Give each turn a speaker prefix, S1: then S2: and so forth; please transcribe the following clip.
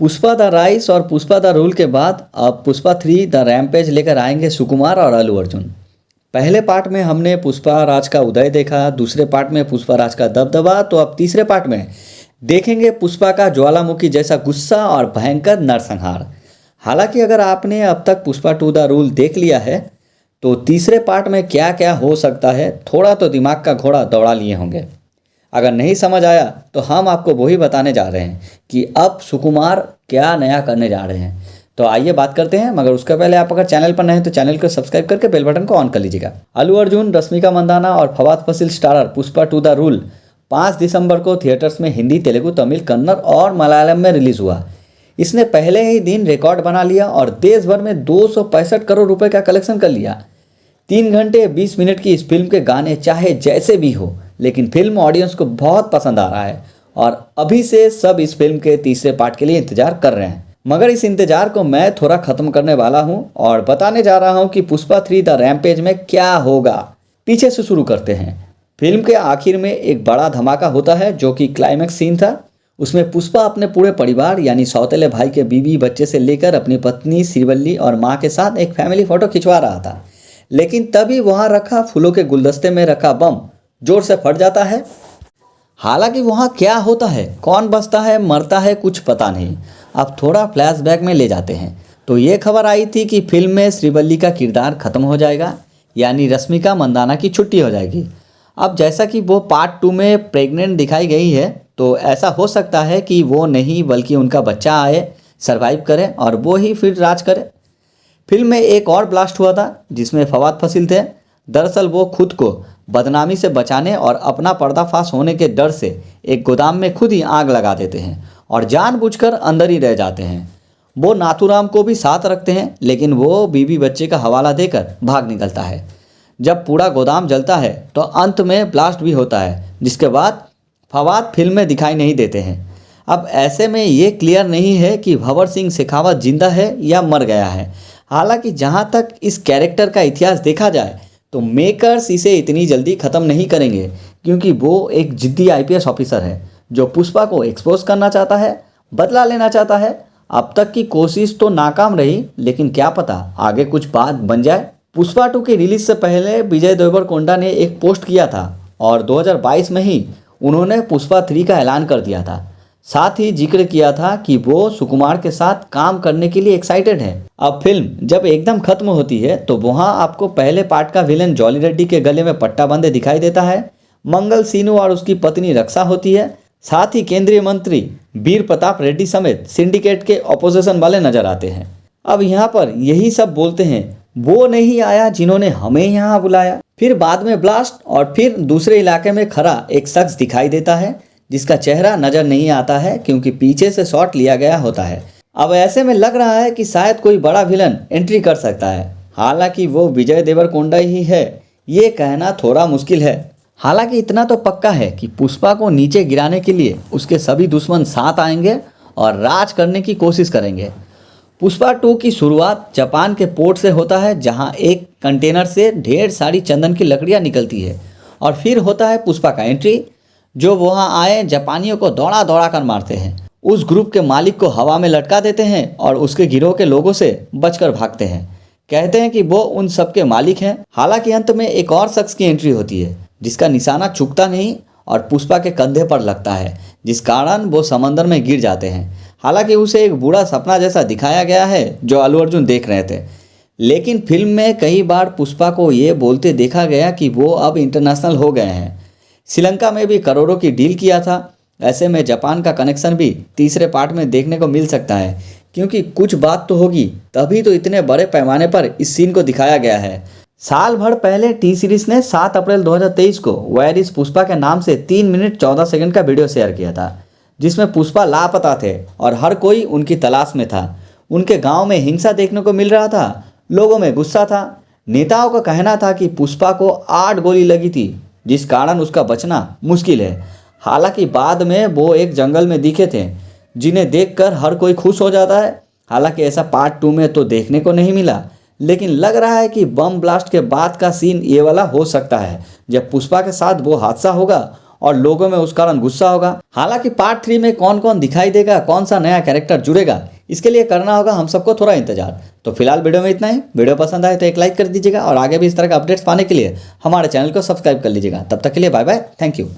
S1: Pushpa the rice और Pushpa the rule के बाद अब पुष्पा 3 द रैम्पेज लेकर आएंगे सुकुमार और अल्लू अर्जुन। पहले पार्ट में हमने पुष्पा राज का उदय देखा, दूसरे पार्ट में पुष्पा राज का दबदबा, तो अब तीसरे पार्ट में देखेंगे पुष्पा का ज्वालामुखी जैसा गुस्सा और भयंकर नरसंहार। हालांकि अगर आपने अब तक पुष्पा 2 द रूल देख लिया है तो तीसरे पार्ट में क्या क्या हो सकता है थोड़ा तो दिमाग का घोड़ा दौड़ा लिए होंगे। अगर नहीं समझ आया तो हम आपको वही बताने जा रहे हैं कि अब सुकुमार क्या नया करने जा रहे हैं। तो आइए बात करते हैं, मगर उसके पहले आप अगर चैनल पर नए हैं तो चैनल को सब्सक्राइब करके बेल बटन को ऑन कर लीजिएगा। अल्लू अर्जुन, रश्मिका मंदाना और Fawad Faasil starrer Pushpa 2 the rule 5 दिसंबर को थिएटर्स में हिंदी, तेलुगु, तमिल, कन्नड़ और मलयालम में रिलीज हुआ। इसने पहले ही दिन रिकॉर्ड बना लिया और देश भर में 265 करोड़ रुपए का कलेक्शन कर लिया। 3 घंटे 20 मिनट की इस फिल्म के गाने चाहे जैसे भी हो, लेकिन फिल्म ऑडियंस को बहुत पसंद आ रहा है और अभी से सब इस फिल्म के तीसरे पार्ट के लिए इंतजार कर रहे हैं। मगर इस इंतजार को मैं थोड़ा खत्म करने वाला हूं और बताने जा रहा हूं कि पुष्पा 3 द रैम्पेज में क्या होगा। पीछे से शुरू करते हैं। फिल्म के आखिर में एक बड़ा धमाका होता है जो कि क्लाइमैक्स सीन था। उसमें पुष्पा अपने पूरे परिवार यानी सौतेले भाई के बीवी बच्चे से लेकर अपनी पत्नी श्रीवल्ली और माँ के साथ एक फैमिली फोटो खिंचवा रहा था, लेकिन तभी वहाँ रखा फूलों के गुलदस्ते में रखा बम जोर से फट जाता है। हालांकि वहाँ क्या होता है, कौन बचता है, मरता है, कुछ पता नहीं। अब थोड़ा फ्लैशबैक में ले जाते हैं तो ये खबर आई थी कि फिल्म में श्रीवल्ली का किरदार खत्म हो जाएगा, यानी रश्मिका मंदाना की छुट्टी हो जाएगी। अब जैसा कि वो पार्ट 2 में प्रेग्नेंट दिखाई गई है तो ऐसा हो सकता है कि वो नहीं बल्कि उनका बच्चा आए, सरवाइव करे और वो ही फिर राज करे। फिल्म में एक और ब्लास्ट हुआ था जिसमें फवाद फासिल थे। दरअसल वो खुद को बदनामी से बचाने और अपना पर्दाफाश होने के डर से एक गोदाम में खुद ही आग लगा देते हैं और जानबूझकर अंदर ही रह जाते हैं। वो नाथूराम को भी साथ रखते हैं, लेकिन वो बीवी बच्चे का हवाला देकर भाग निकलता है। जब पूरा गोदाम जलता है तो अंत में ब्लास्ट भी होता है, जिसके बाद फवाद फिल्म में दिखाई नहीं देते हैं। अब ऐसे में ये क्लियर नहीं है कि भंवर सिंह शेखावत जिंदा है या मर गया है। हालांकि जहाँ तक इस कैरेक्टर का इतिहास देखा जाए तो मेकर्स इसे इतनी जल्दी ख़त्म नहीं करेंगे, क्योंकि वो एक जिद्दी आईपीएस ऑफिसर है जो पुष्पा को एक्सपोज करना चाहता है, बदला लेना चाहता है। अब तक की कोशिश तो नाकाम रही, लेकिन क्या पता आगे कुछ बात बन जाए। पुष्पा 2 की रिलीज से पहले विजय देवरकोंडा ने एक पोस्ट किया था और 2022 में ही उन्होंने पुष्पा 3 का ऐलान कर दिया था। साथ ही जिक्र किया था कि वो सुकुमार के साथ काम करने के लिए एक्साइटेड है। अब फिल्म जब एकदम खत्म होती है तो वहाँ आपको पहले पार्ट का विलेन जॉली रेड्डी के गले में पट्टा बंधे दिखाई देता है। मंगल सीनू और उसकी पत्नी रक्षा होती है। साथ ही केंद्रीय मंत्री वीर प्रताप रेड्डी समेत सिंडिकेट के ऑपोजिशन वाले नजर आते हैं। अब यहाँ पर यही सब बोलते हैं, वो नहीं आया जिन्होंने हमें यहाँ बुलाया। फिर बाद में ब्लास्ट और फिर दूसरे इलाके में खड़ा एक शख्स दिखाई देता है जिसका चेहरा नजर नहीं आता है क्योंकि पीछे से शॉट लिया गया होता है। अब ऐसे में लग रहा है कि शायद कोई बड़ा विलन एंट्री कर सकता है। हालांकि वो विजय देवरकोंडा ही है, ये कहना थोड़ा मुश्किल है। हालांकि इतना तो पक्का है कि पुष्पा को नीचे गिराने के लिए उसके सभी दुश्मन साथ आएंगे और राज करने की कोशिश करेंगे। पुष्पा 2 की शुरुआत जापान के पोर्ट से होता है, जहां एक कंटेनर से ढेर सारी चंदन की लकड़ियां निकलती है और फिर होता है पुष्पा का एंट्री, जो वहां आए जापानियों को दौड़ा दौड़ा कर मारते हैं। उस ग्रुप के मालिक को हवा में लटका देते हैं और उसके गिरोह के लोगों से बचकर भागते हैं। कहते हैं कि वो उन सब के मालिक हैं। हालांकि अंत में एक और शख्स की एंट्री होती है जिसका निशाना चूकता नहीं और पुष्पा के कंधे पर लगता है, जिस कारण वो समंदर में गिर जाते हैं। हालांकि उसे एक बुरा सपना जैसा दिखाया गया है जो अल्लू अर्जुन देख रहे थे, लेकिन फिल्म में कई बार पुष्पा को ये बोलते देखा गया कि वो अब इंटरनेशनल हो गए हैं। श्रीलंका में भी करोड़ों की डील किया था। ऐसे में जापान का कनेक्शन भी तीसरे पार्ट में देखने को मिल सकता है, क्योंकि कुछ बात तो होगी, तभी तो इतने बड़े पैमाने पर इस सीन को दिखाया गया है। साल भर पहले टी सीरीज ने 7 अप्रैल 2023 को वेयर इज पुष्पा के नाम से 3 मिनट 14 सेकंड का वीडियो शेयर किया था, जिसमें पुष्पा लापता थे और हर कोई उनकी तलाश में था। उनके गाँव में हिंसा देखने को मिल रहा था, लोगों में गुस्सा था। नेताओं का कहना था कि पुष्पा को 8 गोली लगी थी, जिस कारण उसका बचना मुश्किल है। हालांकि बाद में वो एक जंगल में दिखे थे, जिन्हें देखकर हर कोई खुश हो जाता है। हालांकि ऐसा पार्ट 2 में तो देखने को नहीं मिला, लेकिन लग रहा है कि बम ब्लास्ट के बाद का सीन ये वाला हो सकता है, जब पुष्पा के साथ वो हादसा होगा और लोगों में उस कारण गुस्सा होगा। हालांकि पार्ट 3 में कौन कौन दिखाई देगा, कौन सा नया कैरेक्टर जुड़ेगा, इसके लिए करना होगा हम सबको थोड़ा इंतजार। तो फिलहाल वीडियो में इतना ही। वीडियो पसंद आए तो एक लाइक कर दीजिएगा और आगे भी इस तरह के अपडेट्स पाने के लिए हमारे चैनल को सब्सक्राइब कर लीजिएगा। तब तक के लिए बाय बाय, थैंक यू।